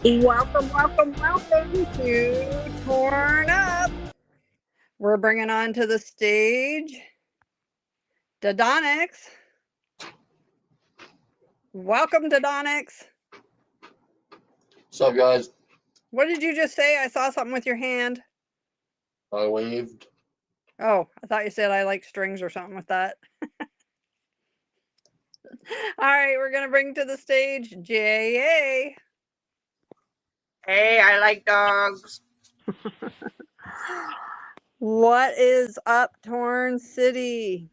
Welcome to Torn Up. We're bringing on to the stage Dodonix. Welcome, Dodonix. What's up, guys? What did you just say? I saw something with your hand. I waved. Oh, I thought you said I like strings or something with that. All right, we're going to bring to the stage J.A. Hey, I like dogs. What is up, Torn City?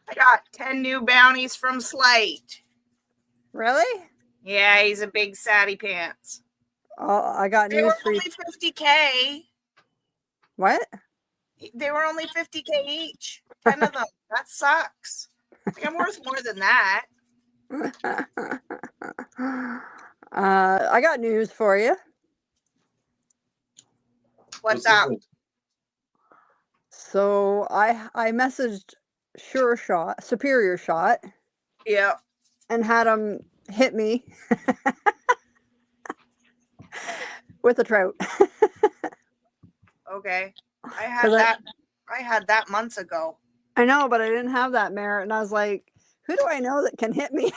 I got 10 new bounties from Slate. Really? Yeah, he's a big satty pants. Oh, I got They news were for you. only 50K. What? They were only 50K each. 10 of them. That sucks. Like, I'm worth more than that. I got news for you. What's up? So I messaged Superior Shot. Yeah. And had him hit me with a trout. Okay. I had that months ago. I know, but I didn't have that merit, and I was like, who do I know that can hit me?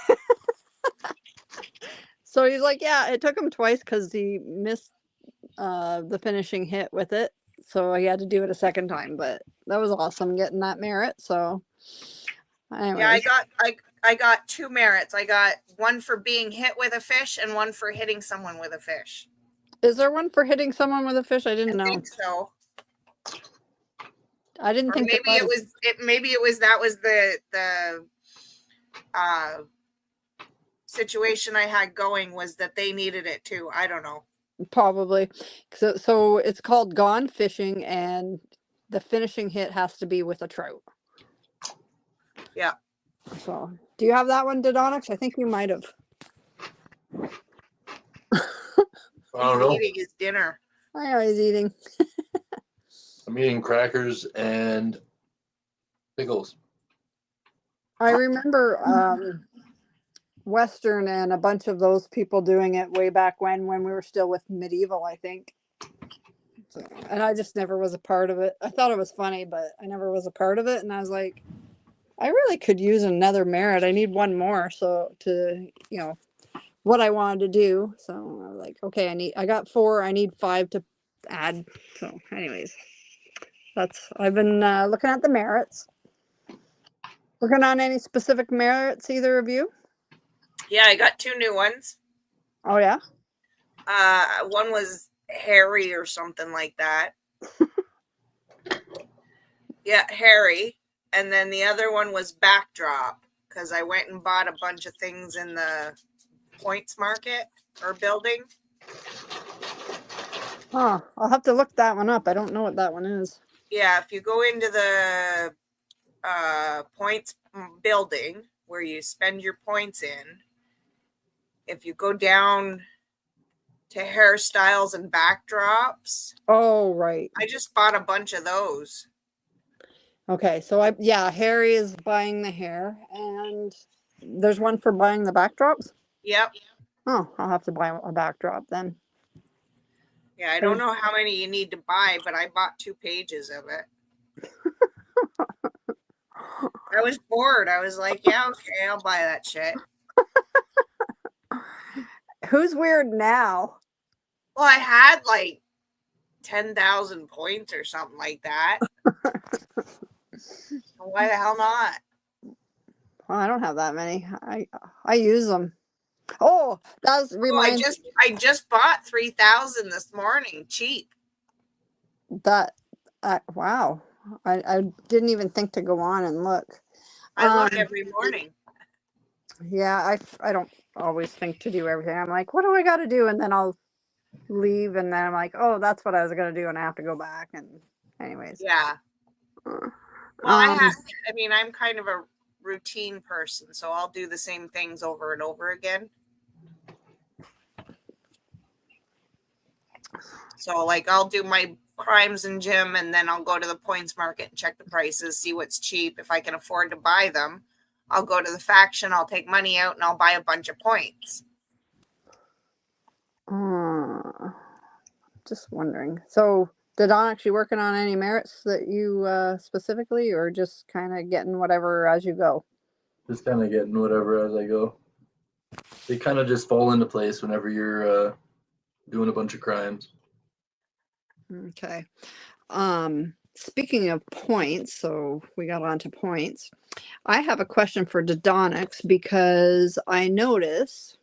So he's like, yeah, it took him twice because he missed the finishing hit with it. So he had to do it a second time, but that was awesome getting that merit. So anyways. Yeah, I got 2 merits. I got one for being hit with a fish and one for hitting someone with a fish. Is there one for hitting someone with a fish? I didn't know. I think so. I didn't think maybe it was the situation I had going was that they needed it too. I don't know. Probably. So it's called gone fishing, and the finishing hit has to be with a trout. Yeah. So do you have that one, Dodonix? I think you might have. I don't know. He's eating his dinner. I know he's eating. I'm eating crackers and pickles. I remember Western and a bunch of those people doing it way back when we were still with Medieval, I think. So, and I just never was a part of it. I thought it was funny, but I never was a part of it. And I was like, I really could use another merit. I need one more. So to, what I wanted to do. So I was like, okay, I got 4. I need 5 to add. So anyways, I've been looking at the merits. Working on any specific merits, either of you? Yeah, I got 2 new ones. Oh yeah? One was Harry or something like that. Yeah, Harry. And then the other one was Backdrop, because I went and bought a bunch of things in the Points Market or building. Oh, I'll have to look that one up. I don't know what that one is. Yeah, if you go into the Points building where you spend your points in, if you go down to hairstyles and backdrops. Oh, right. I just bought a bunch of those. Okay, so Harry is buying the hair, and there's one for buying the backdrops? Yep. Oh, I'll have to buy a backdrop then. Yeah, I don't know how many you need to buy, but I bought 2 pages of it. I was bored. I was like, yeah, okay, I'll buy that shit. Who's weird now? Well, I had like 10,000 points or something like that. Why the hell not? Well, I don't have that many. I use them. Oh, I just bought 3,000 this morning, cheap. Wow. I didn't even think to go on and look. I look every morning. Yeah, I don't always think to do everything. I'm like, what do I got to do? And then I'll leave, and then I'm like, oh, that's what I was going to do, and I have to go back. And anyways. Yeah. Well, I'm kind of a routine person, so I'll do the same things over and over again. So like I'll do my crimes and gym, and then I'll go to the Points Market and check the prices, see what's cheap. If I can afford to buy them, I'll go to the faction, I'll take money out, and I'll buy a bunch of points. Just wondering. So, did Don actually working on any merits that you specifically, or just kind of getting whatever as you go? Just kind of getting whatever as I go. They kind of just fall into place whenever you're doing a bunch of crimes. Okay. Speaking of points, so we got on to points. I have a question for Dodonix because I notice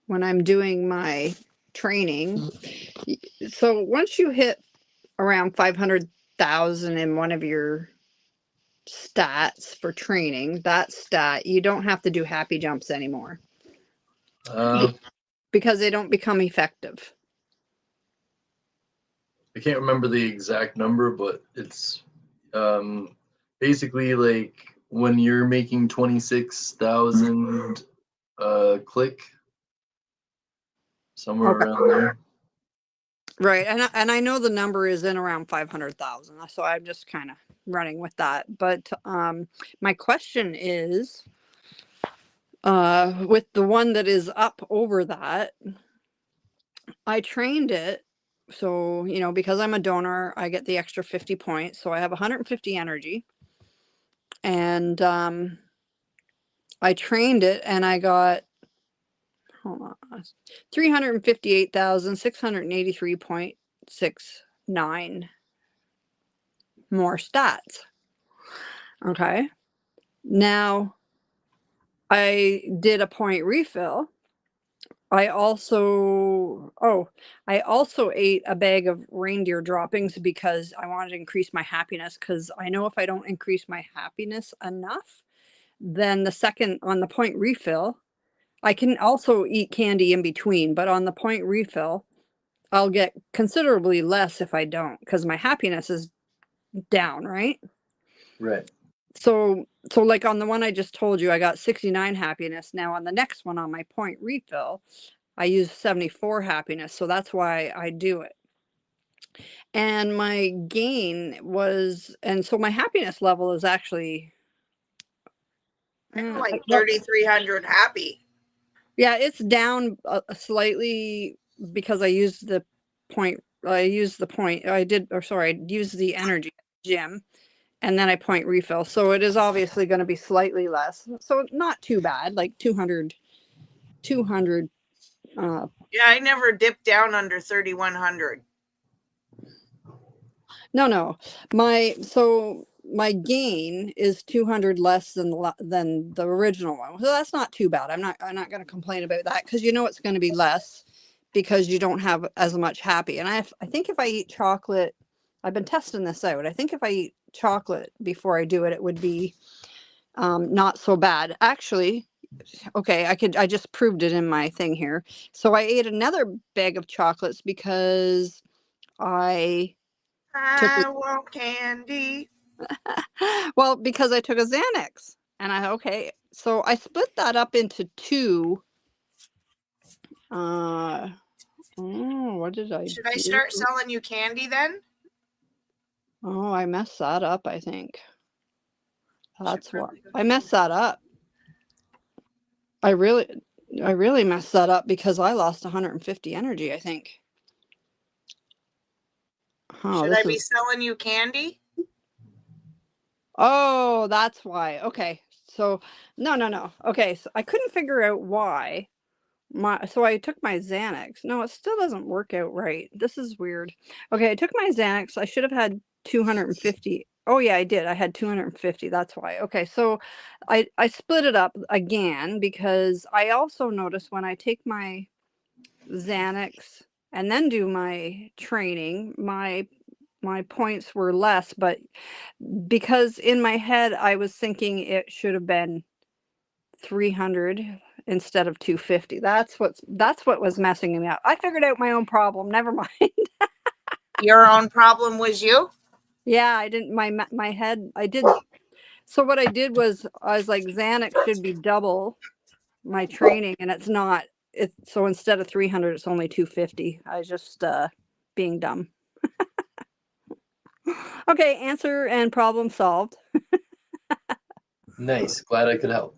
when I'm doing my training, so once you hit around 500,000 in one of your stats for training, that stat, you don't have to do happy jumps anymore because they don't become effective. I can't remember the exact number, but it's basically like when you're making 26,000 click, somewhere Okay. around there. Right, and I know the number is in around 500,000, so I'm just kind of running with that. But my question is, with the one that is up over that, I trained it, so because I'm a donor, I get the extra 50 points, so I have 150 energy, and I trained it, and I got 358,683.69 more stats. Okay. Now I did a point refill. I also ate a bag of reindeer droppings because I wanted to increase my happiness, because I know if I don't increase my happiness enough, then the second on the point refill, I can also eat candy in between, but on the point refill, I'll get considerably less if I don't, because my happiness is down, right? Right. So like on the one I just told you, I got 69 happiness. Now on the next one on my point refill, I use 74 happiness. So that's why I do it. And my gain was, and so my happiness level is actually I'm like 3,300 happy. yeah, it's down slightly because I used the point. I used the energy gym, and then I point refill. So it is obviously going to be slightly less. So not too bad, like 200. Yeah, I never dipped down under 3,100. No. My gain is 200 less than the original one. So that's not too bad. I'm not going to complain about that, because it's going to be less because you don't have as much happy. And I think if I eat chocolate, I've been testing this out. I think if I eat chocolate before I do it, it would be not so bad. Actually, okay, I just proved it in my thing here. So I ate another bag of chocolates because I want candy. because I took a Xanax, and so I split that up into two. What did I Should I start selling you candy then? Oh, I messed that up, I think. That's why I messed that up. I really messed that up because I lost 150 energy, I think. Should I be selling you candy? Oh, that's why. Okay. So no. Okay, so I couldn't figure out why. So I took my Xanax. No, it still doesn't work out right. This is weird. Okay, I took my Xanax. I should have had 250. Oh yeah, I did. I had 250. That's why. Okay, so I split it up again because I also noticed when I take my Xanax and then do my training, my points were less, but because in my head I was thinking it should have been 300 instead of 250. That's what was messing me up. I figured out my own problem. Never mind. Your own problem was you? Yeah, I didn't. My head. I did. So what I did was I was like, Xanax should be double my training, and it's not. So instead of 300, it's only 250. I was just being dumb. Okay, answer and problem solved. Nice. Glad I could help.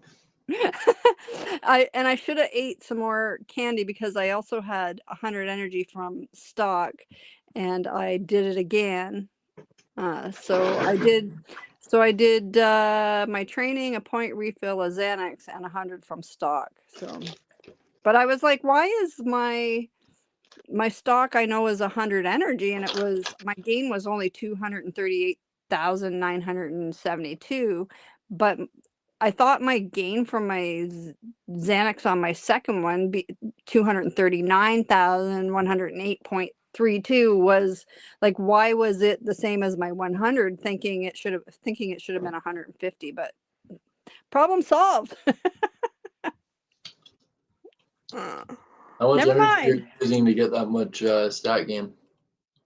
I should have ate some more candy because I also had 100 energy from stock, and I did it again. So I did my training, a point refill, a Xanax, and 100 from stock. So, but I was like, why is my stock, I know, is 100 energy, and my gain was only 238,972, but I thought my gain from my Xanax on my second one, 239,108.32, was like, why was it the same as my 100? Thinking it should have been 150, but problem solved. How much Never energy mind. you're using to get that much stat gain?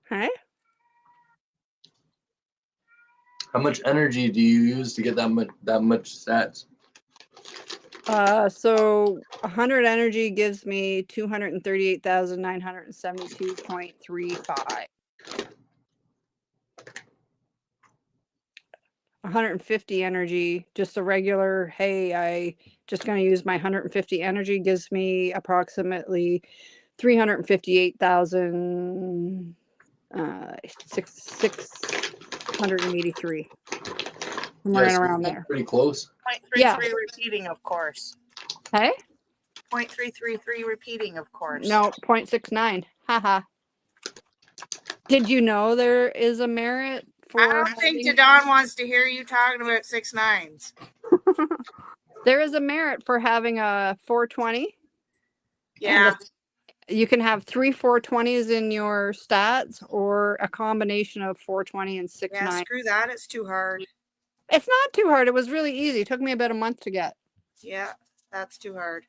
Hey? How much energy do you use to get that much stats? So 100 energy gives me 238,972.35. 150 energy, just a regular, hey, I just going to use my 150 energy, gives me approximately 358,683. Somewhere Yes, in around that's there. pretty close. 0.33 Yeah. repeating, of course. Hey? 0.333 repeating, of course. No, 0.69. Haha. Did you know there is a merit for I don't think Don wants to hear you talking about 6 9s. There is a merit for having a 420. Yeah. You can have 3 420s in your stats, or a combination of 420 and 6 Yeah, 9. screw that. It's too hard. It's not too hard. It was really easy. It took me about a month to get. Yeah, that's too hard.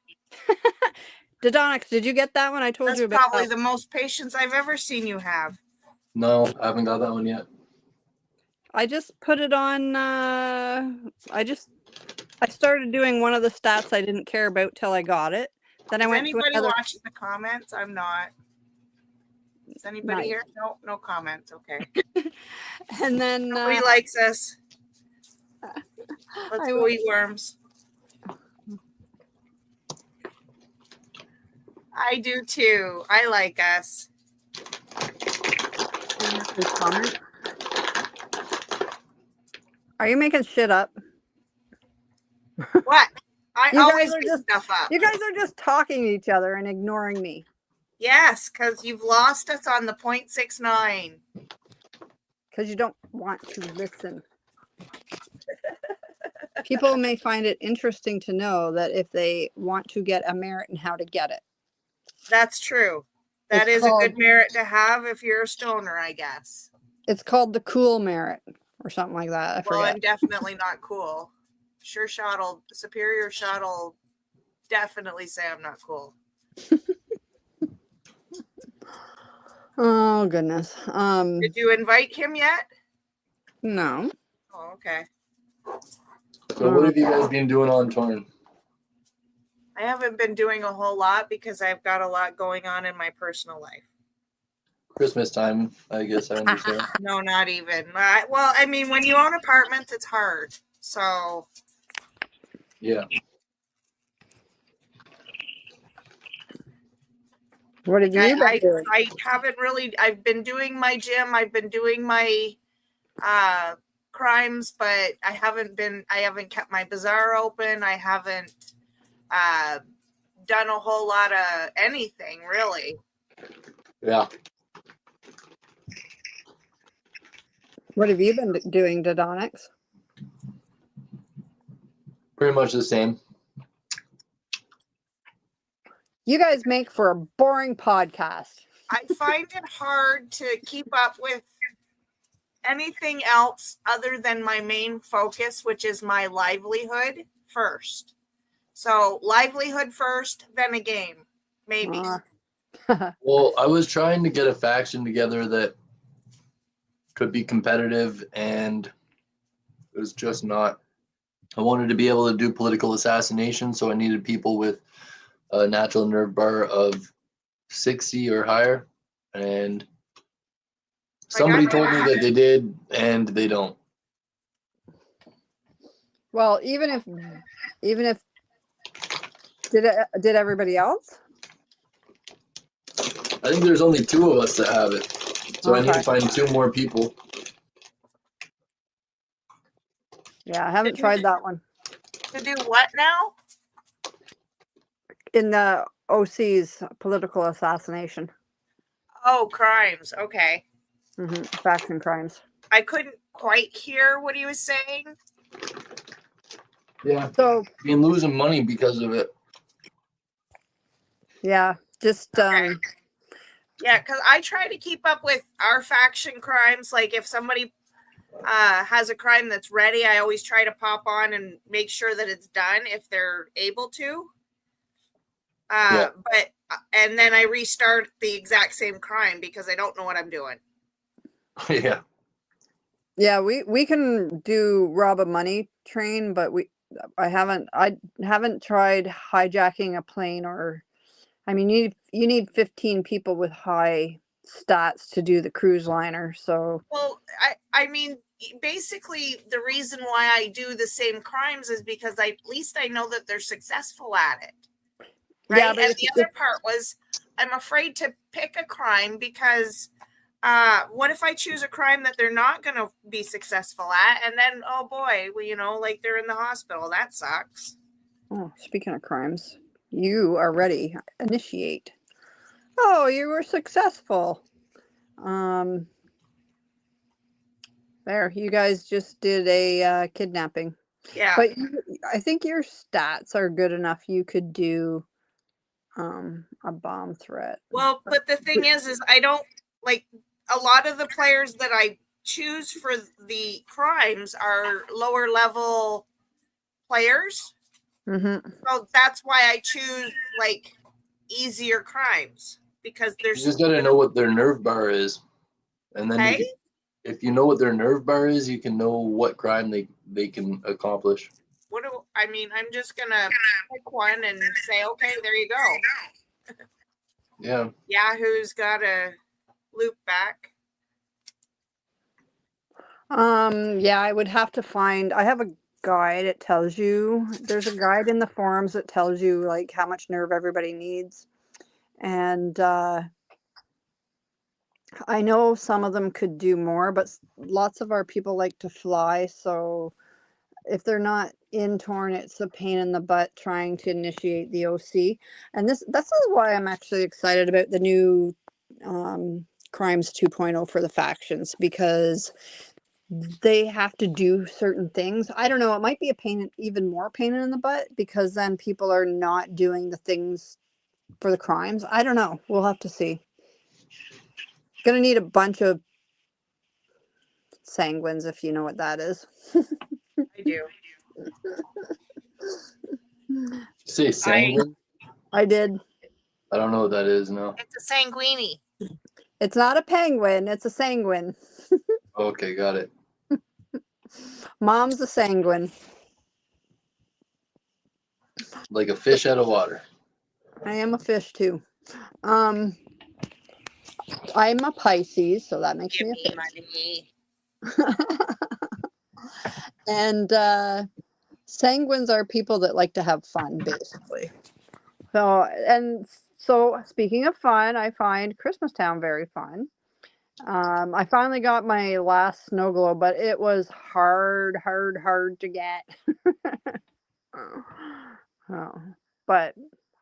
Dodonix, did you get that one? I told That's you about probably the most patience I've ever seen you have. No, I haven't got that one yet. I just put it on. I started doing one of the stats I didn't care about till I got it. Then I Is went to anybody another. watching the comments? I'm not. Is anybody Nice. here? No comments. Okay. And then Nobody likes us. Let's I go eat worms. I do too. I like us. comment. Are you making shit up? What? I You always guys are make just- stuff up. You guys are just talking to each other and ignoring me. Yes, because you've lost us on the 0.69. Because you don't want to listen. People may find it interesting to know that if they want to get a merit and how to get it. That's true. That It's is a good called- merit to have if you're a stoner, I guess. It's called the cool merit or something like that. I Well, forget. I'm definitely not cool. Superior shot'll definitely say I'm not cool. Oh goodness. Did you invite him yet? No. Oh, okay. So what have you guys been doing on Torn? I haven't been doing a whole lot because I've got a lot going on in my personal life. Christmas time, I guess I understand. No, not even. Well, I mean, when you own apartments, it's hard. So Yeah. What have you been doing? I haven't really. I've been doing my gym. I've been doing my crimes, but I haven't kept my bazaar open. I haven't done a whole lot of anything really. Yeah. What have you been doing, Dodonix? Pretty much the same. You guys make for a boring podcast. I find it hard to keep up with anything else other than my main focus, which is my livelihood first. So livelihood first, then a game, maybe. Well, I was trying to get a faction together that could be competitive, and it was just not. I wanted to be able to do political assassination, so I needed people with a natural nerve bar of 60 or higher, and somebody told me that they did, and they don't. Well, even if Did everybody else? I think there's only 2 of us that have it. So I need to Okay. find 2 more people. Yeah, I haven't tried that one. To do what now? In the OC's political assassination. Oh, crimes. Okay. Faction crimes. I couldn't quite hear what he was saying. Yeah. So Been losing money because of it. yeah, just Okay. Yeah, because I try to keep up with our faction crimes. Like if somebody has a crime that's ready, I always try to pop on and make sure that it's done if they're able to. But and then I restart the exact same crime because I don't know what I'm doing. Yeah. yeah, we can do rob a money train, but I haven't tried hijacking a plane, or I mean you need 15 people with high stats to do the cruise liner. So Well, I mean, basically the reason why I do the same crimes is because at least I know that they're successful at it. Right. yeah, but And the other part was I'm afraid to pick a crime because what if I choose a crime that they're not going to be successful at? And then, oh boy, well, you know, like they're in the hospital. That sucks. Oh, speaking of crimes, you are ready. Initiate. Oh, you were successful. There, you guys just did a kidnapping. Yeah. But I think your stats are good enough. You could do a bomb threat. Well, but the thing is I don't like a lot of the players that I choose for the crimes are lower level players. So that's why I choose like easier crimes because You there's just got to know what their nerve bar is. And then okay. if you know what their nerve bar is, you can know what crime they can accomplish. What do I mean? I'm just gonna pick one and say, okay, there you go. Yeah. Yahoo's got a loop back. Yeah, I would have to find. I have a guide. It tells you. There's a guide in the forums that tells you like how much nerve everybody needs, and I know some of them could do more, but lots of our people like to fly, so if they're not in Torn, it's a pain in the butt trying to initiate the OC. And this is why I'm actually excited about the new Crimes 2.0 for the factions, because they have to do certain things. I don't know, it might be a pain, even more pain in the butt, because then people are not doing the things for the crimes. I don't know. We'll have to see. Gonna need a bunch of sanguines, if you know what that is. I do. Say sanguine? I did. I don't know what that is, no. It's a sanguini. It's not a penguin, it's a sanguine. Okay, got it. Mom's a sanguine. Like a fish out of water. I am a fish too. I'm a Pisces, so that makes Give me me a fish. money. And sanguines are people that like to have fun, basically. So speaking of fun, I find Christmastown very fun. I finally got my last snow globe, but it was hard to get. Oh, but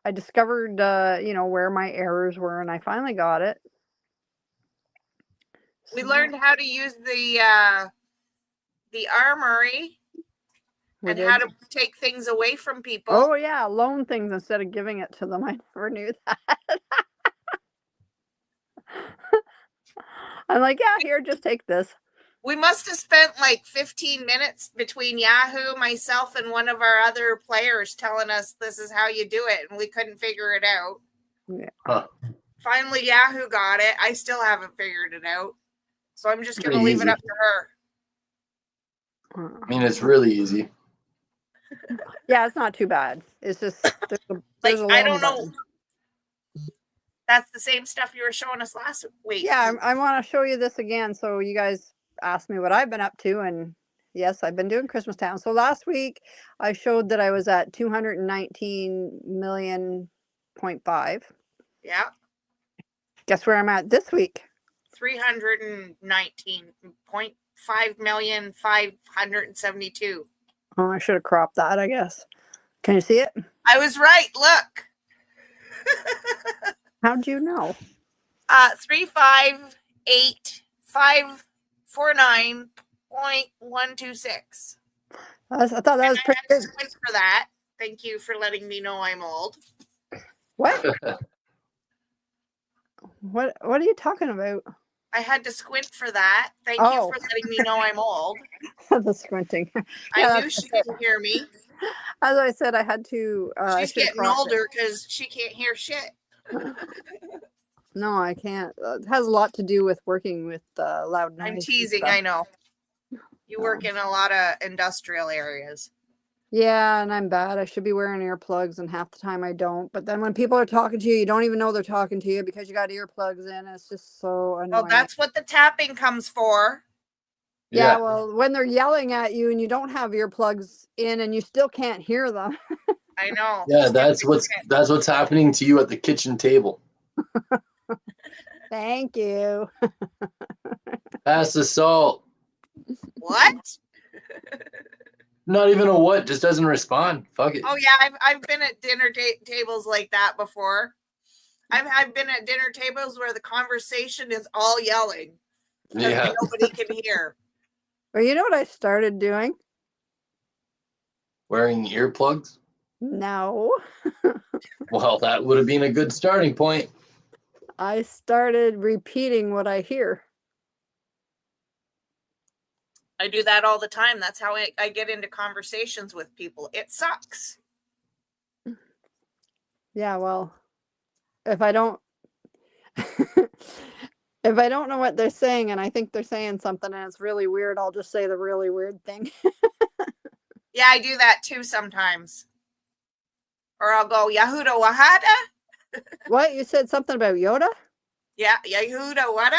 I discovered, where my errors were, and I finally got it. We So learned how to use the armory we and did. how to take things away from people. Oh yeah, loan things instead of giving it to them. I never knew that. I'm like, yeah, here, just take this. We must have spent like 15 minutes between Yahoo, myself, and one of our other players telling us this is how you do it, and we couldn't figure it out. Yeah. Huh. Finally, Yahoo got it. I still haven't figured it out. So I'm just going to Pretty leave it easy. up to her. I mean, it's really easy. Yeah, it's not too bad. It's just there's a I loan don't know. button. That's the same stuff you were showing us last week. Yeah, I want to show you this again, so you guys ask me what I've been up to, and Yes, I've been doing Christmas Town. So last week I showed that I was at 219 million.5. Yeah. Guess where I'm at this week? 319.5,572. Oh, I should have cropped that, I guess. Can you see it? I was right. Look. How'd you know? 358,549.126. I thought that was I pretty had to good. squint for that. Thank you for letting me know I'm old. What? What are you talking about? I had to squint for that. Thank you Oh. for letting me know I'm old. The squinting. I Yeah, knew that's she it. didn't hear me. As I said, I had to. I She's should have getting cropped it. older because she can't hear shit. No, I can't. It has a lot to do with working with loud noise. I'm and teasing, stuff. I know. You work in a lot of industrial areas. Yeah, and I'm bad. I should be wearing earplugs, and half the time I don't. But then when people are talking to you, you don't even know they're talking to you because you got earplugs in. It's just so annoying. Well, that's what the tapping comes for. Yeah, well, when they're yelling at you and you don't have earplugs in and you still can't hear them. I know. Yeah, that's what's happening to you at the kitchen table. Thank you. Pass the salt. What? Not even a what, just doesn't respond. Fuck it. Oh yeah, I've been at dinner tables like that before. I've been at dinner tables where the conversation is all yelling because Yeah. nobody can hear. Well, you know what I started doing? Wearing earplugs? No. Well, that would have been a good starting point. I started repeating what I hear. I do that all the time. That's how I get into conversations with people. It sucks. Yeah, well, if I don't if I don't know what they're saying and I think they're saying something and it's really weird, I'll just say the really weird thing. Yeah, I do that too sometimes. Or I'll go, Yahuda Wahada? What? You said something about Yoda? Yeah, Yahuda Wada?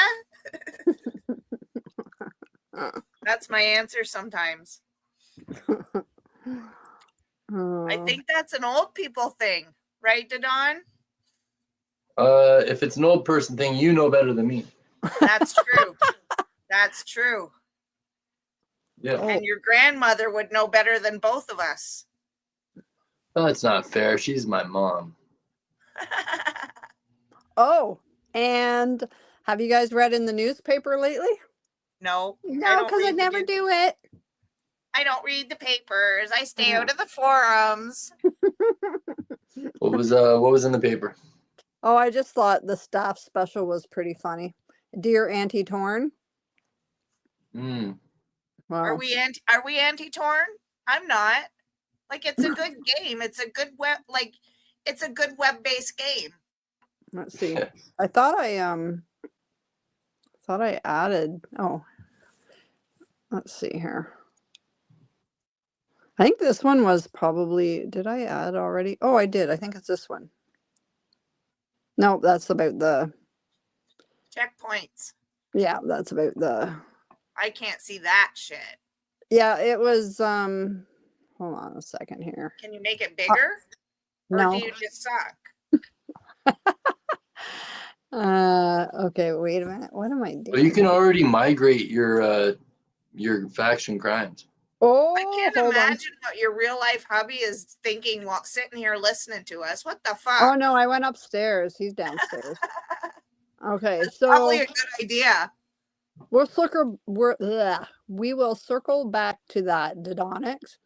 That's my answer sometimes. I think that's an old people thing, right, Dadon? If it's an old person thing, you know better than me. That's true. That's true. Yeah. And your grandmother would know better than both of us. That's not fair. She's my mom. Oh, and have you guys read in the newspaper lately? No. No, because I never do it. I don't read the papers. I stay out of the forums. What was in the paper? Oh, I just thought the staff special was pretty funny. Dear Auntie Torn. Hmm. Wow. Are we anti-torn? I'm not. Like, it's a good game. It's a good it's a good web-based game. Let's see. I thought I added. Oh, let's see here. I think this one was probably. Did I add already? Oh, I did. I think it's this one. No, that's about the checkpoints. Yeah, that's about the. I can't see that shit. Yeah, it was. Hold on a second here. Can you make it bigger? No. Or do you just suck? Okay, wait a minute. What am I doing? Well, you can already migrate your faction crimes. Oh, I can't imagine what your real life hubby is thinking while sitting here listening to us. What the fuck? Oh no, I went upstairs. He's downstairs. Okay, so probably a good idea. We will circle back to that, Dodonics.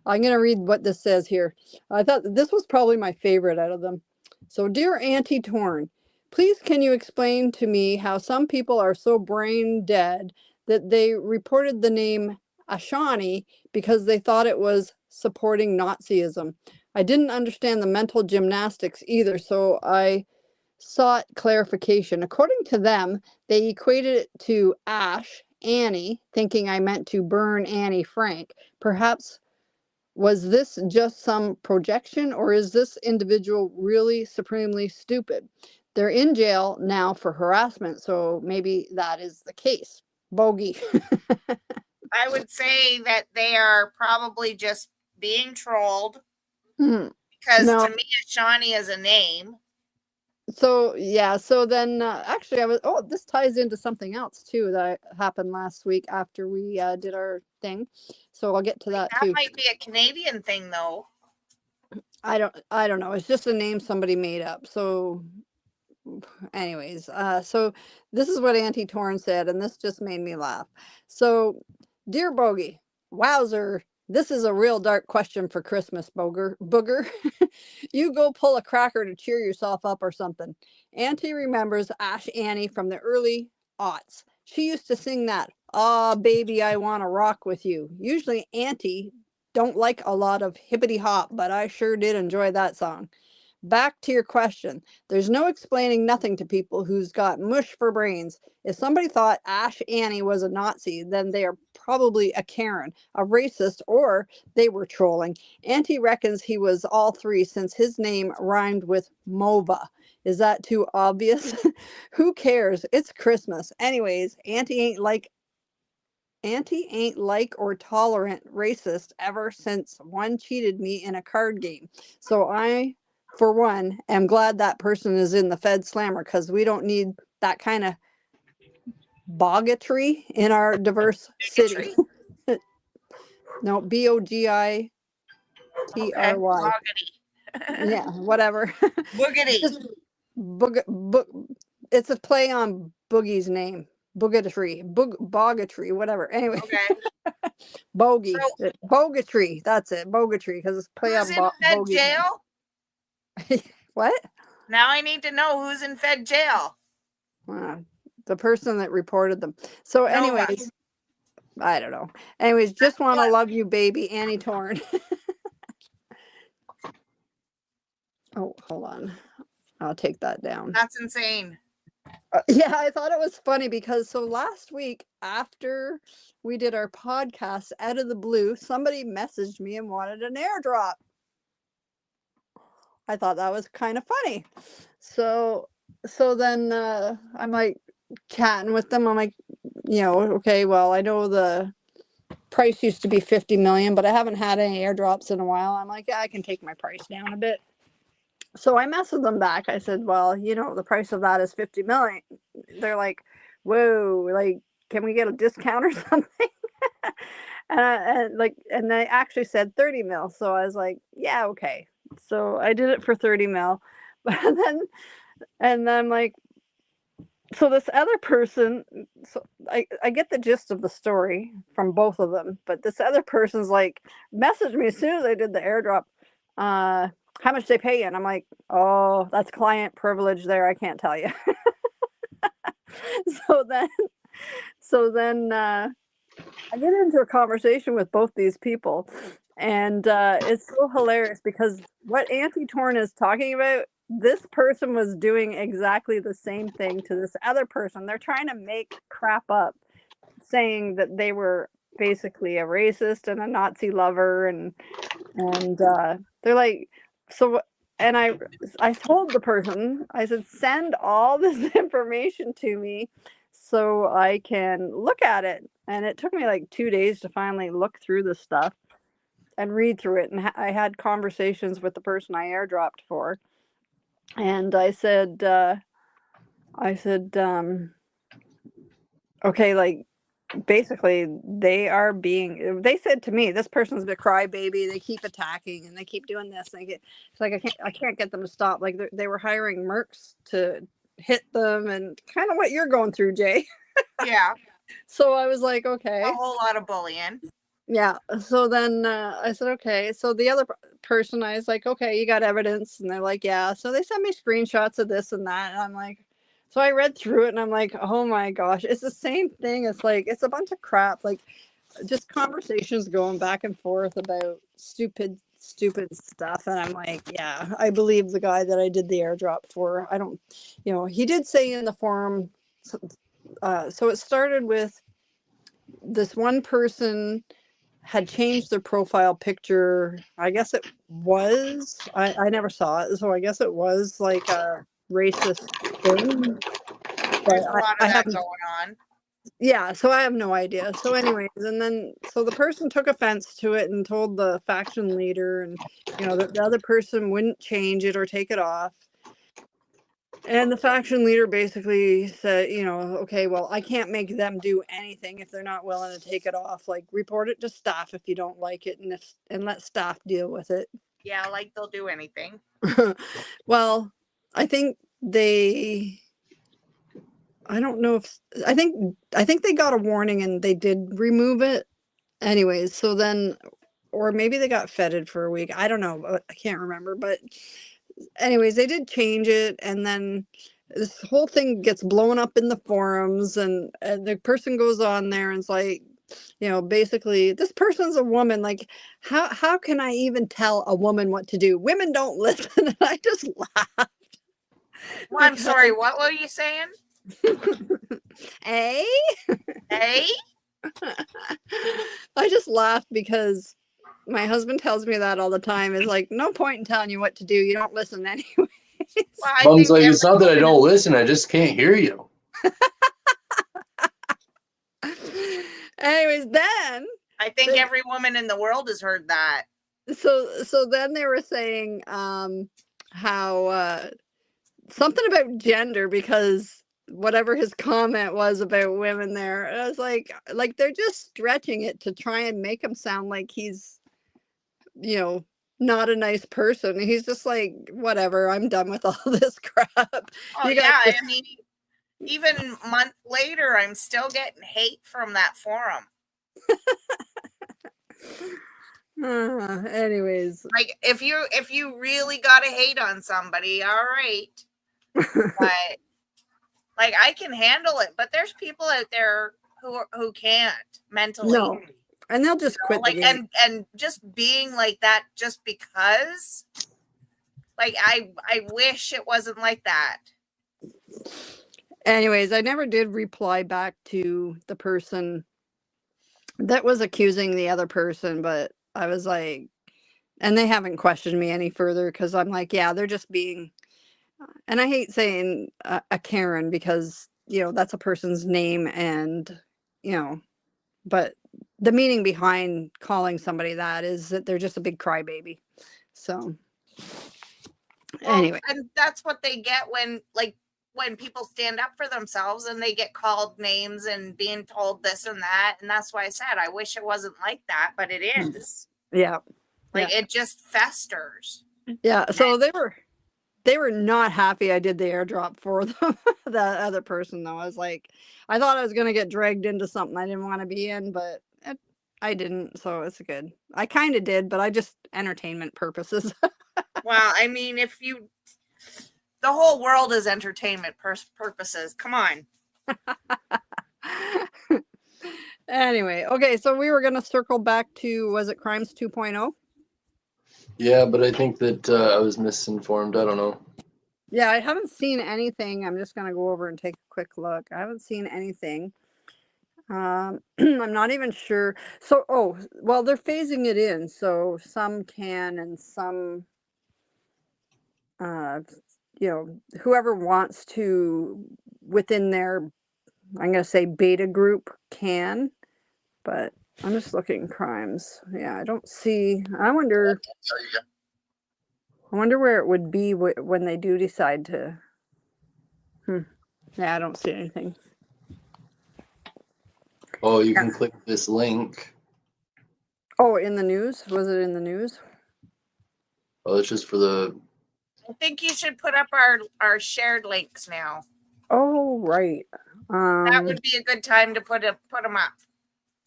I'm going to read what this says here. I thought this was probably my favorite out of them. So, dear Auntie Torn, please can you explain to me how some people are so brain dead that they reported the name Ashani because they thought it was supporting Nazism. I didn't understand the mental gymnastics either, so I sought clarification. According to them, they equated it to Ash, Annie, thinking I meant to burn Annie Frank. Perhaps was this just some projection, or is this individual really supremely stupid? They're in jail now for harassment, so maybe that is the case. Bogey. I would say that they are probably just being trolled Hmm. because No. to me, Shawnee is a name. So yeah, so then actually this ties into something else too that happened last week after we did our thing. So I'll get to that That too. might be a Canadian thing, though. I don't know. It's just a name somebody made up. So anyways, so this is what Auntie Torn said, and this just made me laugh. So, dear Bogey, wowzer, this is a real dark question for Christmas, Booger. You go pull a cracker to cheer yourself up or something. Auntie remembers Ash Annie from the early aughts. She used to sing that, "Ah, baby, I want to rock with you." Usually Auntie don't like a lot of hippity hop, but I sure did enjoy that song. Back to your question. There's no explaining nothing to people who's got mush for brains. If somebody thought Ash Annie was a Nazi, then they are probably a Karen, a racist, or they were trolling. Auntie reckons he was all three since his name rhymed with Mova. Is that too obvious? Who cares? It's Christmas. Anyways, Auntie ain't like or tolerant racist ever since one cheated me in a card game. So I, for one, am glad that person is in the Fed slammer because we don't need that kind of bogotry in our diverse city. No, Bogitry. Okay. Boggity. Yeah, whatever. Boogity. Just it's a play on Boogie's name. Bogotry, whatever. Anyway. Okay. Bogey. So- Bogotry. That's it. Bogotry. Because it's play Who's on in Fed Bogey. jail? What? Now I need to know who's in Fed jail. The person that reported them. So anyways, I don't know. Anyways, just want to love you, baby. Annie Torn. Oh, hold on. I'll take that down. That's insane. Yeah, I thought it was funny because so last week after we did our podcast, out of the blue, somebody messaged me and wanted an airdrop. I thought that was kind of funny. So then I'm like chatting with them. I'm like, okay, well, I know the price used to be 50 million, but I haven't had any airdrops in a while. I'm like, yeah, I can take my price down a bit. So I messaged them back. I said, well, the price of that is 50 million. They're like, whoa, like, can we get a discount or something? and they actually said 30 mil. So I was like, yeah, okay. So I did it for 30 mil. But then I'm like, so this other person, so I get the gist of the story from both of them, but this other person's like messaged me as soon as I did the airdrop, how much they pay you? And I'm like, oh, that's client privilege there. I can't tell you. So then I get into a conversation with both these people, and it's so hilarious because what Auntie Torn is talking about, this person was doing exactly the same thing to this other person. They're trying to make crap up, saying that they were basically a racist and a Nazi lover, and they're like, so. And I told the person, I said, send all this information to me so I can look at it. And it took me like 2 days to finally look through the stuff and read through it. And I had conversations with the person I airdropped for. And I said, okay, like, basically they said to me, this person's a crybaby, they keep attacking and they keep doing this, and it's like I can't get them to stop. Like they were hiring mercs to hit them, and kind of what you're going through, Jay. Yeah. So I was like, okay, a whole lot of bullying. Yeah. So then I said, okay. So the other person, I was like, okay, you got evidence? And they're like, yeah. So they sent me screenshots of this and that. And I'm like, so I read through it and I'm like, oh my gosh, it's the same thing. It's like, it's a bunch of crap, like just conversations going back and forth about stupid stuff. And I'm like, yeah, I believe the guy that I did the airdrop for. I don't, he did say in the forum. So it started with this one person had changed their profile picture. I guess it was, I never saw it, so I guess it was like a racist thing. There's a lot of that going on. Yeah, so I have no idea. So anyways, and then so the person took offense to it and told the faction leader, and the other person wouldn't change it or take it off. And the faction leader basically said, okay, well, I can't make them do anything if they're not willing to take it off. Like, report it to staff if you don't like it, and let staff deal with it. Yeah, like they'll do anything. Well, I think I don't know if I think they got a warning and they did remove it. Anyways, so then, or maybe they got feted for a week. I don't know, but I can't remember. But anyways, they did change it, and then this whole thing gets blown up in the forums, and the person goes on there and it's like, basically, this person's a woman. Like, how can I even tell a woman what to do? Women don't listen. And I just laughed. Well, I'm sorry. What were you saying? Eh? Hey? I just laughed because my husband tells me that all the time. Is like, no point in telling you what to do. You don't listen anyway. Well, I Mom's think like, it's not that I every don't listen, I just can't hear you. Anyways, then I think every woman in the world has heard that. so then they were saying how something about gender, because whatever his comment was about women there, I was like they're just stretching it to try and make him sound like he's not a nice person. He's just like, whatever, I'm done with all this crap. Oh yeah, I mean, even a month later, I'm still getting hate from that forum. Anyways, like if you really gotta hate on somebody, all right, but like I can handle it. But there's people out there who can't mentally. No, and they'll just quit the game. And just being like that just because. Like I wish it wasn't like that. Anyways, I never did reply back to the person that was accusing the other person, but I was like, and they haven't questioned me any further because I'm like, yeah, they're just being, and I hate saying a Karen because, that's a person's name, and, but the meaning behind calling somebody that is that they're just a big crybaby. So anyway. And that's what they get when people stand up for themselves and they get called names and being told this and that. And that's why I said, I wish it wasn't like that, but it is. Yeah. It just festers. Yeah. So they were not happy I did the airdrop for them. The other person, though, I was like, I thought I was going to get dragged into something I didn't want to be in, but I didn't. So it's good. I kind of did, but I just entertainment purposes. Well, I mean, the whole world is entertainment purposes. Come on. Anyway, okay, so we were going to circle back to, was it Crimes 2.0? Yeah, but I think that I was misinformed. I don't know. Yeah, I haven't seen anything. I'm just going to go over and take a quick look. I haven't seen anything. I'm not even sure. So, well, they're phasing it in. So some can and some, whoever wants to within their, I'm going to say beta group can, but I'm just looking crimes. Yeah, I don't see, I wonder where it would be when they do decide to, yeah, I don't see anything. Oh, you can click this link. Oh, in the news? Was it in the news? Oh, it's just for the... I think you should put up our shared links now. Oh, right. That would be a good time to put them up.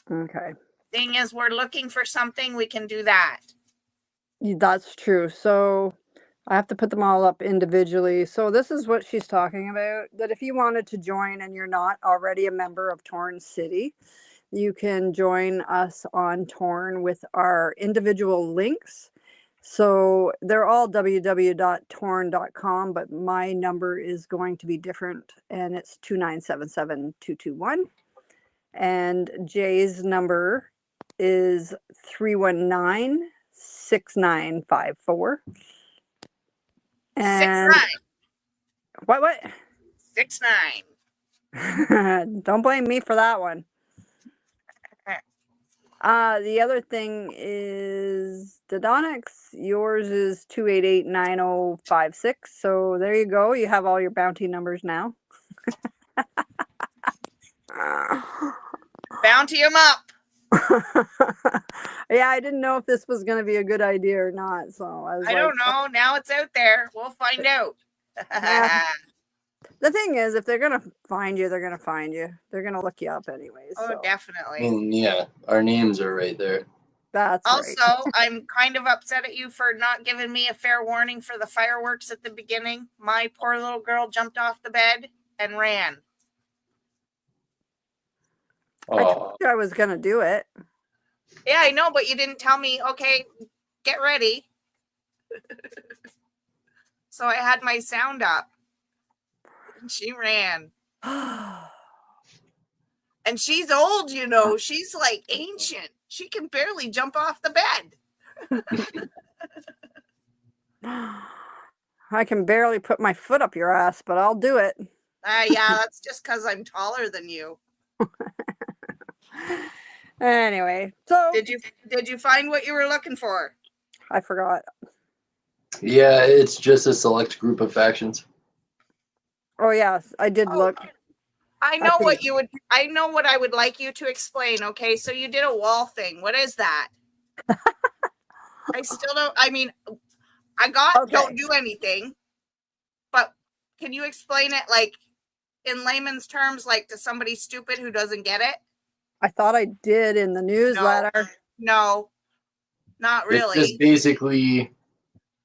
Okay. Thing is, we're looking for something, we can do that. That's true. So I have to put them all up individually. So this is what she's talking about, that if you wanted to join and you're not already a member of Torn City, you can join us on Torn with our individual links. So they're all www.torn.com, but my number is going to be different, and it's 2977221. And Jay's number is 319-6954. And 69. what? 69. Don't blame me for that one. The other thing is Dodonix. Yours is 288-9056. So there you go. You have all your bounty numbers now. Bounty them up. Yeah, I didn't know if this was going to be a good idea or not. So I was I don't know. Now it's out there. We'll find out. The thing is, if they're going to find you, they're going to find you. They're going to look you up anyways. Oh, so. I definitely. mean, yeah, our names are right there. That's Also, right. I'm kind of upset at you for not giving me a fair warning for the fireworks at the beginning. My poor little girl jumped off the bed and ran. I told you I was going to do it. Yeah, I know, but you didn't tell me, okay, get ready. So I had my sound up. And she ran. And she's old, you know. She's like ancient. She can barely jump off the bed. I can barely put my foot up your ass, but I'll do it. Yeah, that's just because I'm taller than you. Anyway, so Did you find what you were looking for? I forgot. Yeah, it's just a select group of factions. Oh yes, I did look. I know what you would. I know what I would like you to explain. Okay, so you did a wall thing. What is that? I still don't. I mean, I got Okay. don't do anything, but can you explain it like in layman's terms, like to somebody stupid who doesn't get it? I thought I did in the newsletter. No, not really. It's just basically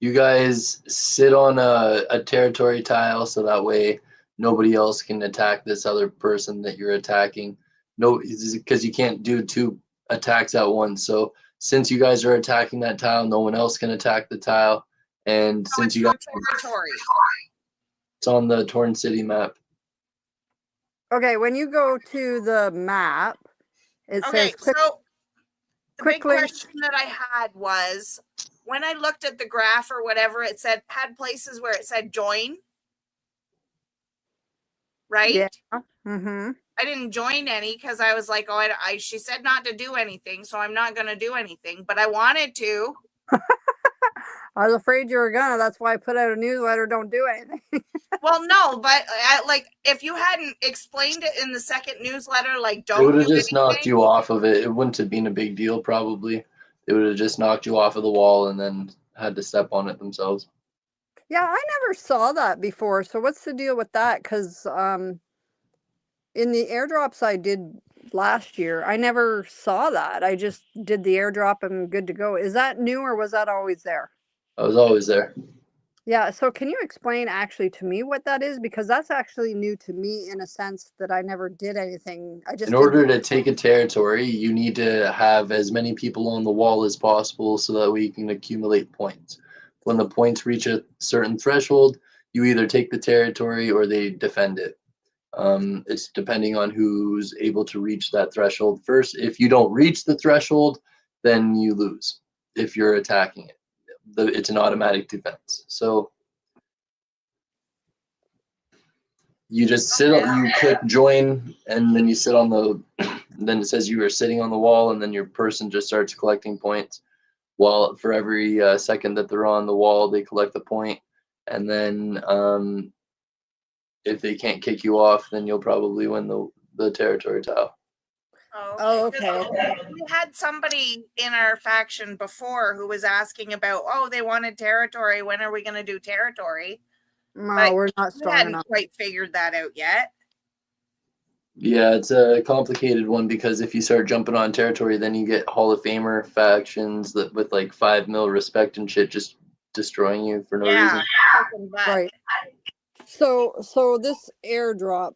you guys sit on a territory tile so that way nobody else can attack this other person that you're attacking. No, because you can't do 2 attacks at once. So since you guys are attacking that tile, no one else can attack the tile. And So since it's you guys, territory. it's on the Torn City map. Okay, when you go to the map, it Okay, says so the big quickly. question that I had was when I looked at the graph or whatever, it had places where it said join. Right? Yeah. Mm-hmm. I didn't join any because I was like, oh, she said not to do anything, so I'm not going to do anything, but I wanted to. I was afraid you were gonna. That's why I put out a newsletter. Don't do anything. Well, no, but like if you hadn't explained it in the second newsletter, like don't It would do have just knocked anything, you off of it. It wouldn't have been a big deal, probably. They would have just knocked you off of the wall and then had to step on it themselves. Yeah, I never saw that before. So what's the deal with that? Because in the airdrops I did last year, I never saw that. I just did the airdrop and good to go. Is that new or was that always there? I was always there. Yeah, so can you explain actually to me what that is? Because that's actually new to me in a sense that I never did anything. I just In order to take a territory, you need to have as many people on the wall as possible so that we can accumulate points. When the points reach a certain threshold, you either take the territory or they defend it. It's depending on who's able to reach that threshold first. If you don't reach the threshold, then you lose if you're attacking it. It's an automatic defense. So you just sit on, you click join, and then you sit on the, then it says you are sitting on the wall, and then your person just starts collecting points. While for every second that they're on the wall, they collect the point, and then if they can't kick you off, then you'll probably win the territory tile. Oh, okay. We had somebody in our faction before who was asking about, oh, they wanted territory. When are we going to do territory? No, we're not We strong hadn't enough. quite figured that out yet. Yeah, it's a complicated one because if you start jumping on territory, then you get Hall of Famer factions that with like 5 mil respect and shit just destroying you for no reason. Right. So this airdrop,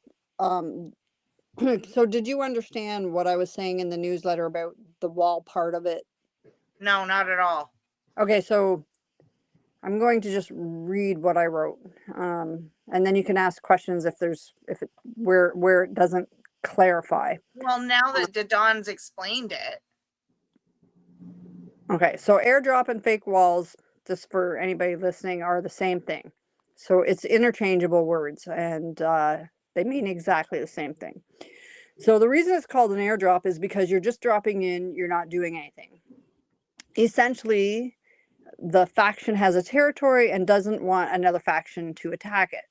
so did you understand what I was saying in the newsletter about the wall part of it? No, not at all. Okay, so I'm going to just read what I wrote, and then you can ask questions if where it doesn't clarify. Well, now that Don's explained it. Okay, so airdrop and fake walls, just for anybody listening, are the same thing. So it's interchangeable words, and They mean exactly the same thing. So the reason it's called an airdrop is because you're just dropping in, you're not doing anything. Essentially, the faction has a territory and doesn't want another faction to attack it.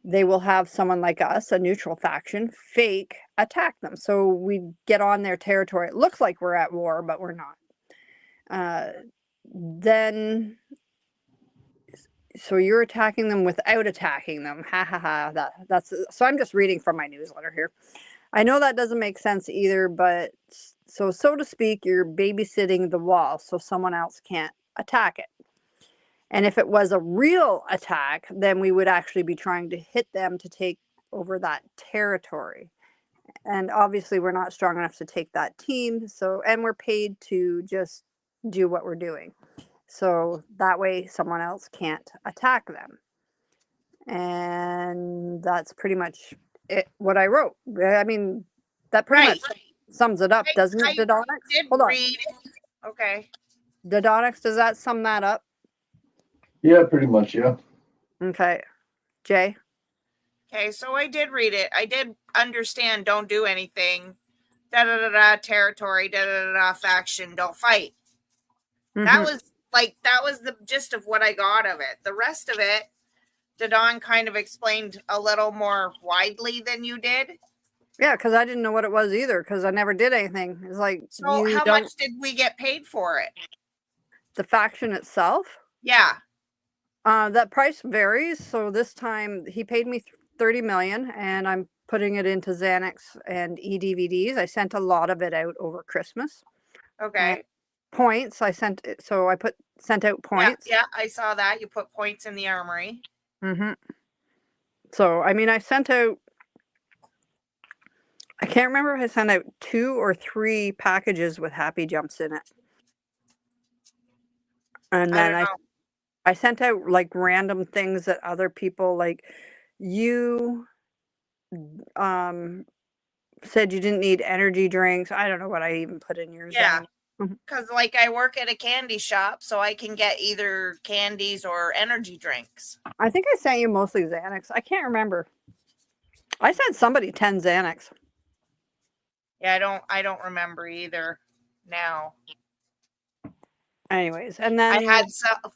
They will have someone like us, a neutral faction, fake attack them. So we get on their territory. It looks like we're at war, but we're not. Then, so you're attacking them without attacking them. Ha ha ha. That's so. I'm just reading from my newsletter here. I know that doesn't make sense either, but so to speak, you're babysitting the wall so someone else can't attack it. And if it was a real attack, then we would actually be trying to hit them to take over that territory. And obviously we're not strong enough to take that team. So, and we're paid to just do what we're doing. So that way someone else can't attack them. And that's pretty much it, what I wrote. I mean, that pretty Right. much sums it up, doesn't it, Dodonix? Did Hold on. read it. Okay. Dodonix, does that sum that up? Yeah, pretty much. Yeah. Okay. Jay? Okay, so I did read it. I did understand don't do anything. Da da da da territory, da da da da faction, don't fight. That was the gist of what I got of it. The rest of it, Dodon kind of explained a little more widely than you did. Yeah, because I didn't know what it was either, because I never did anything. It's like, So you how don't, much did we get paid for it? the faction itself, Yeah. that price varies. So this time he paid me 30 million, and I'm putting it into Xanax and eDVDs. I sent a lot of it out over Christmas. Okay. Points, I sent it, so I sent out points. Yeah, I saw that. You put points in the armory. Mm-hmm. So, I mean, I sent out, I can't remember if I sent out 2 or 3 packages with Happy Jumps in it. And I then don't know. I sent out like random things that other people, like you said you didn't need energy drinks. I don't know what I even put in yours. Yeah. Because like I work at a candy shop, so I can get either candies or energy drinks. I think I sent you mostly Xanax. I can't remember. I sent somebody 10 Xanax. Yeah, I don't remember either now. Anyways, and then I had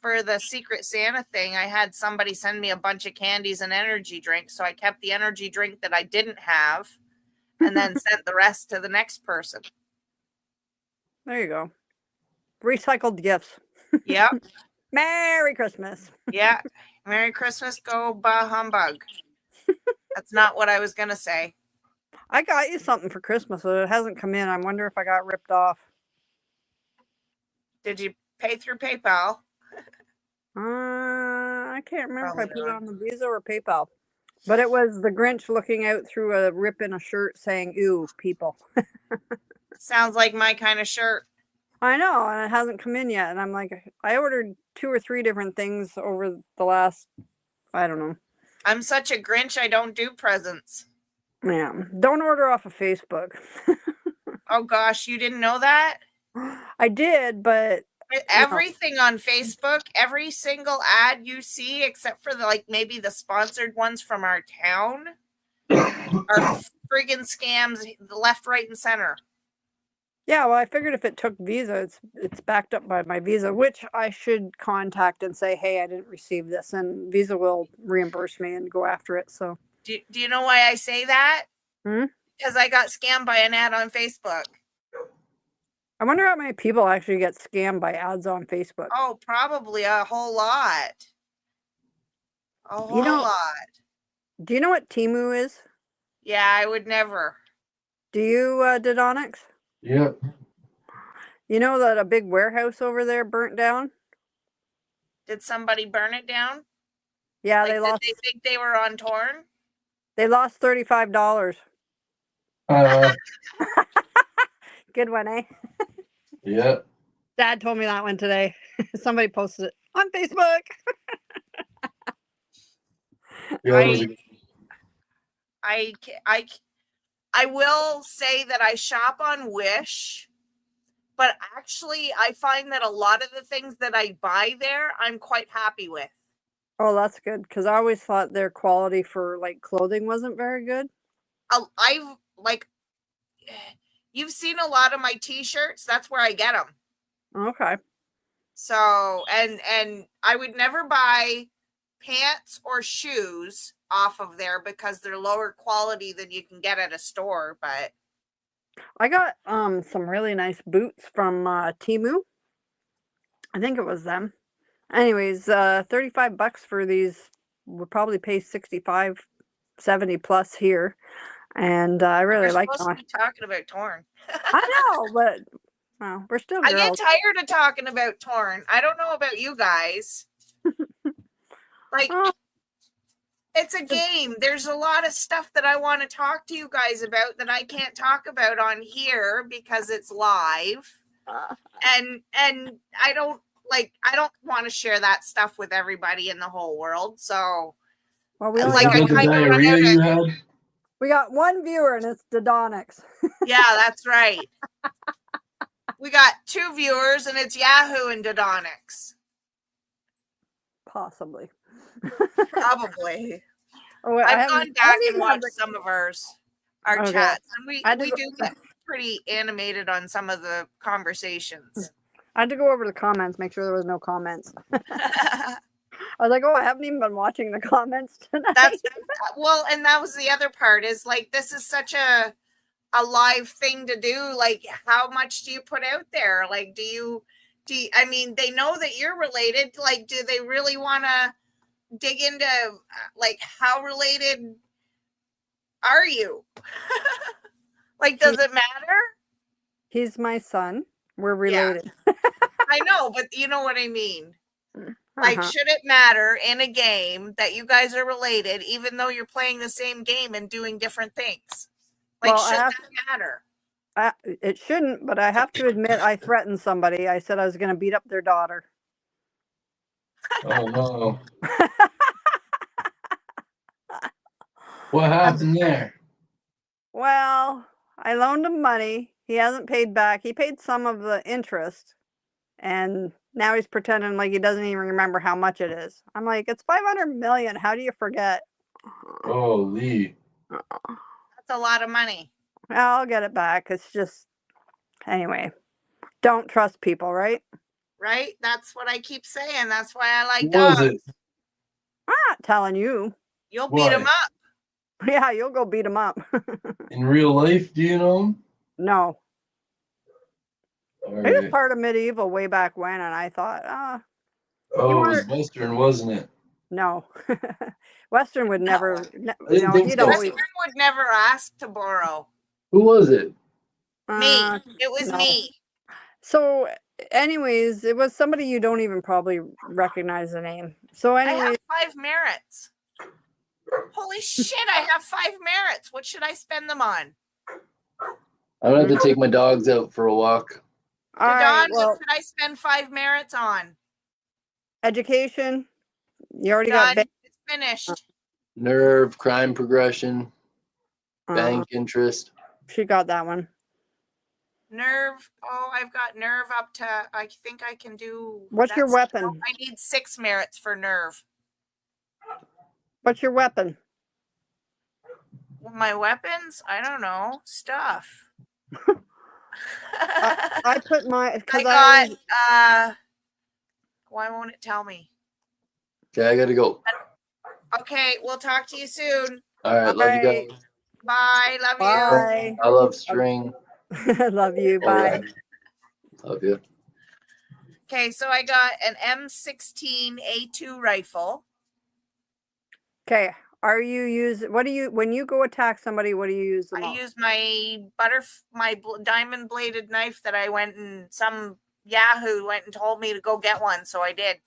for the Secret Santa thing, I had somebody send me a bunch of candies and energy drinks. So I kept the energy drink that I didn't have and then sent the rest to the next person. There you go. Recycled gifts. Yep. Merry Christmas. Yeah. Merry Christmas, go bah humbug. That's not what I was going to say. I got you something for Christmas, but it hasn't come in. I wonder if I got ripped off. Did you pay through PayPal? I can't remember if I Probably put it not. on the Visa or PayPal. But it was the Grinch looking out through a rip in a shirt saying, "Ew, people." Sounds like my kind of shirt. I know, and it hasn't come in yet. And I'm like, I ordered 2 or 3 different things over the last, I don't know. I'm such a Grinch, I don't do presents. Yeah, don't order off of Facebook. Oh gosh, you didn't know that? I did, but everything on Facebook, every single ad you see, except for maybe the sponsored ones from our town, are friggin' scams, the left, right, and center. Yeah, well, I figured if it took Visa, it's backed up by my Visa, which I should contact and say, hey, I didn't receive this, and Visa will reimburse me and go after it. So, do you know why I say that? Because I got scammed by an ad on Facebook. I wonder how many people actually get scammed by ads on Facebook. Oh, probably a whole lot. A whole lot. Do you know what Temu is? Yeah, I would never. Do you, Dodonix? Yep. You know that a big warehouse over there burnt down? Did somebody burn it down? Yeah, did they think they were on torn? They lost $35. Good one, eh? Yeah. Dad told me that one today. Somebody posted it on Facebook. I will say that I shop on Wish, but actually I find that a lot of the things that I buy there, I'm quite happy with. Oh, that's good because I always thought their quality for like clothing wasn't very good. I've like, you've seen a lot of my t-shirts. That's where I get them. Okay. So, and I would never buy pants or shoes off of there because they're lower quality than you can get at a store. But I got some really nice boots from Timu. I think it was them. Anyways, $35 for these would probably pay 65, 70 plus here. And I we're really like supposed to them. be talking about Torn. I know, but well, we're still I get girls. tired of talking about Torn. I don't know about you guys. Like, Oh, it's a game. There's a lot of stuff that I want to talk to you guys about that I can't talk about on here because it's live. And I don't want to share that stuff with everybody in the whole world. So well, we Is only like, that I the kinda run diarrhea out of- you had? we got one viewer, and it's Dodonics. yeah, that's right. We got 2 viewers, and it's Yahoo and Dodonics. Possibly. Probably. Oh, I've gone back and watched the, some of our Okay. chats, and I had we to do go, get pretty animated on some of the conversations. I had to go over the comments, make sure there was no comments. I was like, oh, I haven't even been watching the comments tonight. That's well, and that was the other part is like, this is such a live thing to do. Like, how much do you put out there? Like, do you I mean, they know that you're related. Like, do they really want to dig into like, how related are you? Like, does it matter? He's my son. We're Yeah. related. I know, but you know what I mean. Like, Uh-huh. should it matter in a game that you guys are related, even though you're playing the same game and doing different things? Like, Well, should that matter? It shouldn't, but I have to admit I threatened somebody. I said I was going to beat up their daughter. Oh no. What happened there? Well, I loaned him money. He hasn't paid back. He paid some of the interest, and now he's pretending like he doesn't even remember how much it is. I'm like, it's 500 million. How do you forget? Holy. That's a lot of money. I'll get it back. It's just, anyway, don't trust people, right? Right? That's what I keep saying. That's why I like Who dogs. was it? I'm not telling you. You'll beat them Why? up. Yeah, you'll go beat him up. In real life, do you know him? No. All He was right. part of medieval way back when, and I thought, Oh, it were- was Western, wasn't it? no. Western would never. I didn't think he'd so. always. Western would never ask to borrow. Who was it? Me. It was no. me. So, anyways, it was somebody you don't even probably recognize the name. So, I have anyways, 5 merits. Holy shit, I have 5 merits. What should I spend them on? I'm gonna have to take my dogs out for a walk. all Don, right, well, what should I spend 5 merits on? education. You already Done. got It's finished. Nerve, crime progression, bank interest. She got that one. Nerve. Oh, I've got nerve up to, I think I can do. What's your that's- weapon? I need 6 merits for nerve. What's your weapon? My weapons? I don't know. Stuff. I put my I because got, why won't it tell me? Okay, I gotta go. Okay, we'll talk to you soon. All right, love you Alright. guys. Bye. Love you. Bye. I love string. Love you. Oh, Bye. yeah. Love you. Okay, so I got an M16A2 rifle. Okay. Are you what do you when you go attack somebody? What do you use the I most? use my diamond bladed knife that I went and some Yahoo went and told me to go get one, so I did.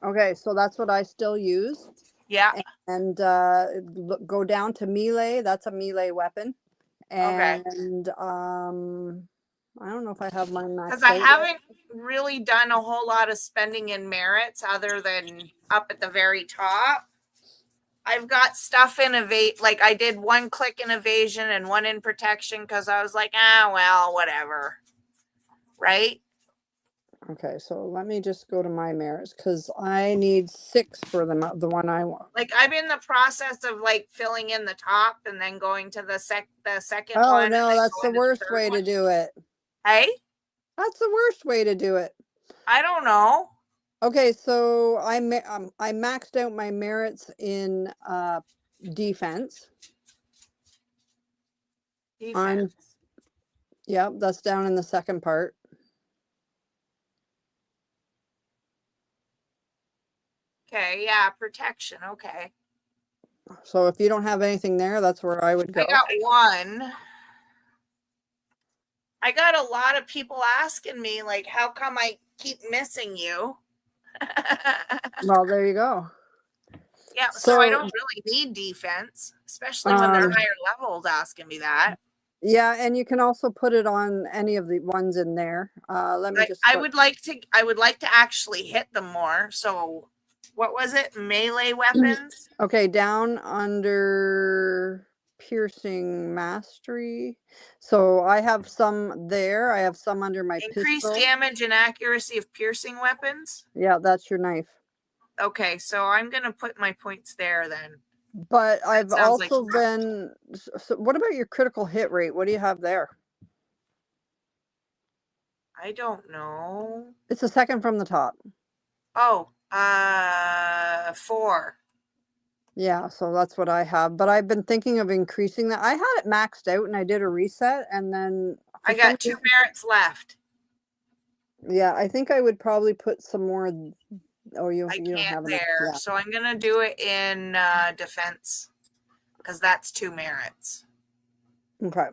Okay, so that's what I still use. Yeah. And go down to melee. That's a melee weapon. Okay. And I don't know if I have mine maxed Because I out yet. haven't really done a whole lot of spending in merits other than up at the very top. I've got stuff in evade, like I did 1 click in evasion and 1 in protection because I was like, well, whatever. Right? Okay, so let me just go to my merits because I need 6 for the one I want. Like I'm in the process of like filling in the top and then going to the second Oh one. and no, then that's the going to worst third way to one. do it. Hey, That's the worst way to do it. I don't know. Okay, so I maxed out my merits in defense. Defense. Yep, that's down in the second part. Okay, yeah, protection. Okay. So if you don't have anything there, that's where I would go. I got one. I got a lot of people asking me, like, how come I keep missing you? Well, there you go. Yeah, so I So, don't really need defense, especially when they're Um, higher levels asking me that. yeah, and you can also put it on any of the ones in there. Let me just. I would like to actually hit them more. So what was it? Melee weapons? Okay, down under piercing mastery. So I have some there. I have some under my Increased pistol. damage and accuracy of piercing weapons. Yeah, that's your knife. Okay, so I'm gonna put my points there then. But I've sounds like also that. been. So what about your critical hit rate? What do you have there? I don't know. It's the second from the top. Oh, 4. Yeah, so that's what I have. But I've been thinking of increasing that. I had it maxed out and I did a reset and then I got 2 merits left. Yeah, I think I would probably put some more. Oh, you I don't can't have enough. there, Yeah. so I'm gonna do it in defense because that's 2 merits. Okay.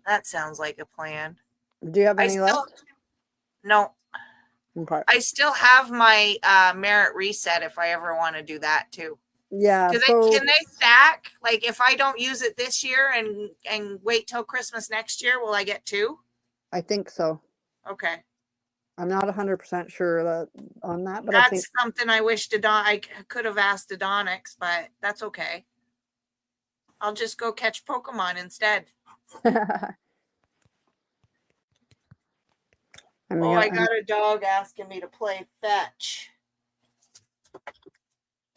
That sounds like a plan. Do you have any left? No, Okay. I still have my merit reset if I ever want to do that too. Yeah. Can they stack? Like if I don't use it this year and wait till Christmas next year, will I get 2? I think so. Okay. I'm not 100% sure on that, but That's I think something I wish I could have asked Dodonix, but that's okay. I'll just go catch Pokemon instead. I got a dog asking me to play fetch.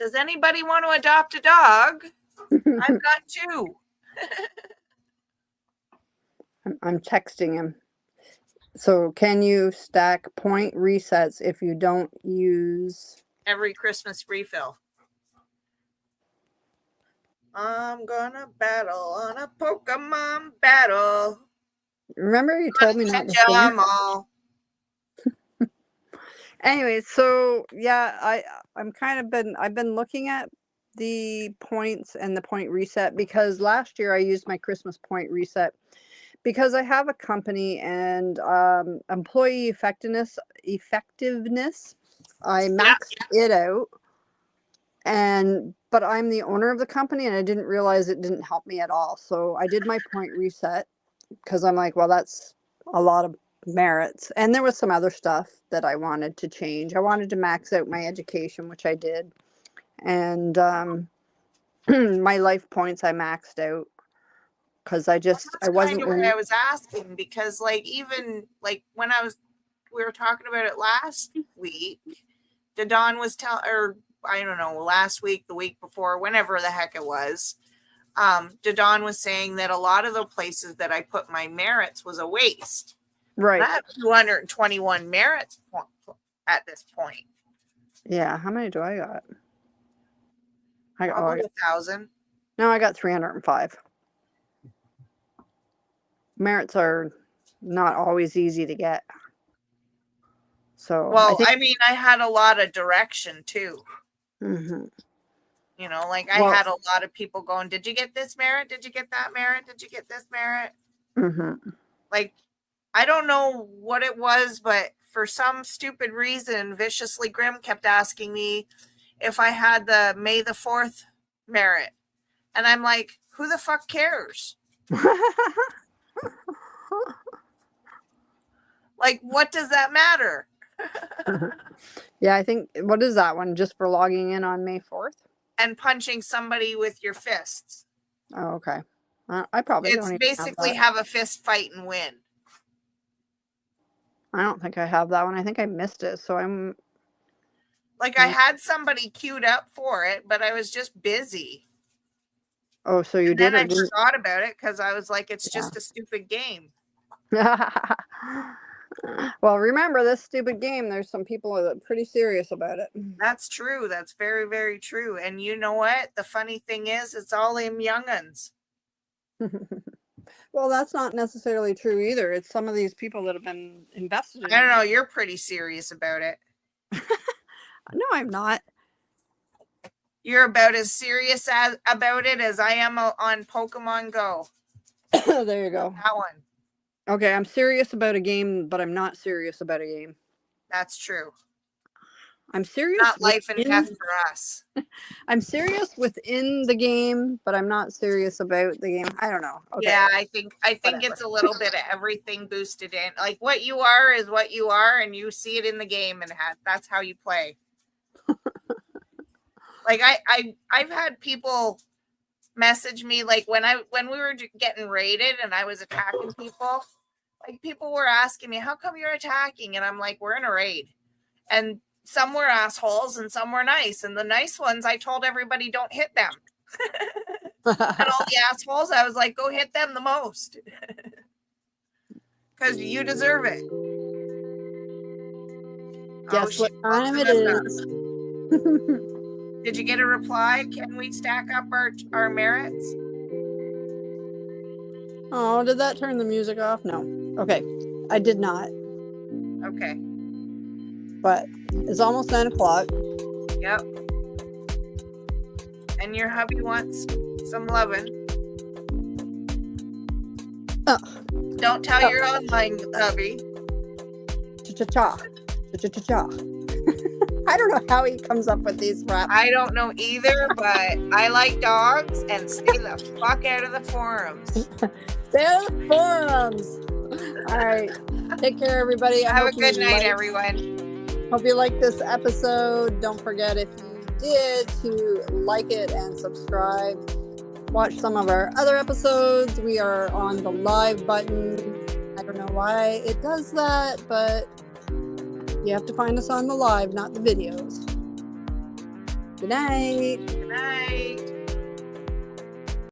Does anybody want to adopt a dog? I've got 2. I'm texting him. So can you stack point resets if you don't use every Christmas refill? I'm gonna battle on a Pokemon battle. Remember you told me not to sing? all. Anyway, so yeah, I've been looking at the points and the point reset because last year I used my Christmas point reset because I have a company and employee effectiveness I maxed it out, but I'm the owner of the company and I didn't realize it didn't help me at all. So I did my point reset because I'm like, well, that's a lot of merits, and there was some other stuff that I wanted to change. I wanted to max out my education, which I did, and my life points I maxed out because I wasn't kind of what I was asking, because like even like when we were talking about it last week, Don was I don't know, last week, the week before, whenever the heck it was, Don was saying that a lot of the places that I put my merits was a waste. Right. I have 221 merits at this point. Yeah. How many do I got? I got 1,000. No, I got 305. Merits are not always easy to get. So well, I mean, I had a lot of direction too. Mm-hmm. You know, like I had a lot of people going, did you get this merit? Did you get that merit? Did you get this merit? Mm-hmm. Like, I don't know what it was, but for some stupid reason, Viciously Grim kept asking me if I had the May the 4th merit. And I'm like, who the fuck cares? Like, what does that matter? Yeah, I think, what is that one? Just for logging in on May 4th? And punching somebody with your fists. Oh, okay. I probably don't even basically have a fist fight and win. I don't think I have that one. I think I missed it. So I'm. Like I had somebody queued up for it, but I was just busy. Oh, so you And did then or I didn't? forgot about it because I was like, it's just a stupid game. Well, remember this stupid game. There's some people that are pretty serious about it. That's true. That's very, very true. And you know what? The funny thing is, it's all them young'uns. Well, that's not necessarily true either. It's some of these people that have been invested in I don't it. know. You're pretty serious about it. No, I'm not. You're about as serious about it as I am on Pokemon Go. There you go. That one. Okay, I'm serious about a game, but I'm not serious about a game. That's true. I'm serious. Not life and within- death for us. I'm serious within the game, but I'm not serious about the game. I don't know. Okay. Yeah, I think Whatever. it's a little bit of everything boosted in. Like what you are is what you are, and you see it in the game, and that's how you play. Like I've had people message me like when we were getting raided and I was attacking people, like people were asking me, how come you're attacking? And I'm like, we're in a raid. And some were assholes and some were nice. And the nice ones, I told everybody don't hit them. And all the assholes, I was like, go hit them the most. Because you deserve it. Guess what she time it posted us is? up. Did you get a reply? Can we stack up our merits? Oh, did that turn the music off? No. Okay. I did not. Okay. But it's almost 9 o'clock. Yep. And your hubby wants some loving. Oh. Don't tell your online hubby. Cha-cha-cha. Cha-cha-cha-cha. I don't know how he comes up with these raps. I don't know either, but I like dogs and stay the fuck out of the forums. There's forums. All right. Take care, everybody. I Have a hope good you night, liked- everyone. Hope you liked this episode. Don't forget, if you did, to like it and subscribe. Watch some of our other episodes. We are on the live button. I don't know why it does that, but you have to find us on the live, not the videos. Good night. Good night.